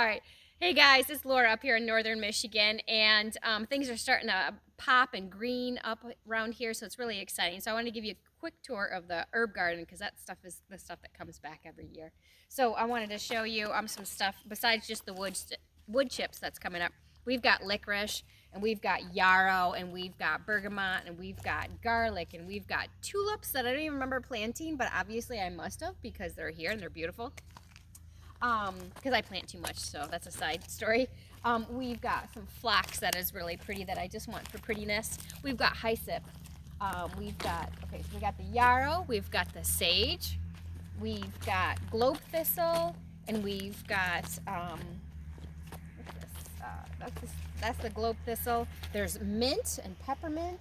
All right. Hey guys, it's Laura up here in northern Michigan, and things are starting to pop and green up around here, so it's really exciting. So I want to give you a quick tour of the herb garden because that stuff is the stuff that comes back every year. So I wanted to show you some stuff besides just the wood chips that's coming up. We've got licorice, and we've got yarrow, and we've got bergamot, and we've got garlic, and we've got tulips that I don't even remember planting, but obviously I must have because they're here and they're beautiful. Because I plant too much, so that's a side story. We've got some flax that is really pretty that I just want for prettiness. We've got hyssop. So we got the yarrow, we've got the sage, we've got globe thistle, and we've got, what's this? That's the globe thistle. There's mint and peppermint.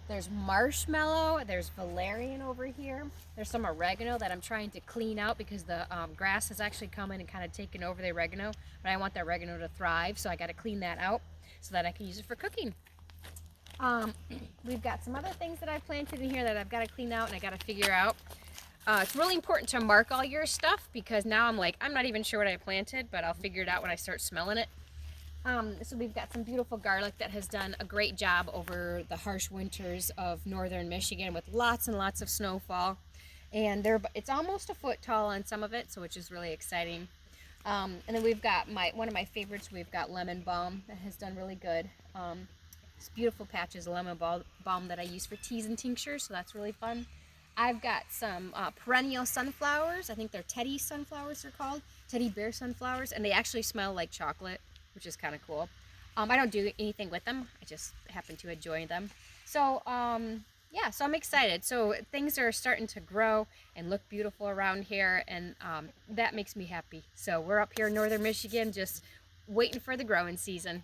There's marshmallow, there's valerian over here. There's some oregano that I'm trying to clean out because the grass has actually come in and kind of taken over the oregano, but I want the oregano to thrive, so I got to clean that out so that I can use it for cooking. We've got some other things that I've planted in here that I've got to clean out and I got to figure out. It's really important to mark all your stuff because now I'm not even sure what I planted, but I'll figure it out when I start smelling it. So we've got some beautiful garlic that has done a great job over the harsh winters of northern Michigan with lots and lots of snowfall. And it's almost a foot tall on some of it, so which is really exciting. And then we've got one of my favorites. We've got lemon balm that has done really good. It's beautiful patches of lemon balm that I use for teas and tinctures, so that's really fun. I've got some perennial sunflowers. I think they're teddy sunflowers they're called. Teddy bear sunflowers, and they actually smell like chocolate, which is kind of cool. I don't do anything with them. I just happen to enjoy them. So, yeah, so I'm excited. So things are starting to grow and look beautiful around here, and that makes me happy. So we're up here in northern Michigan just waiting for the growing season.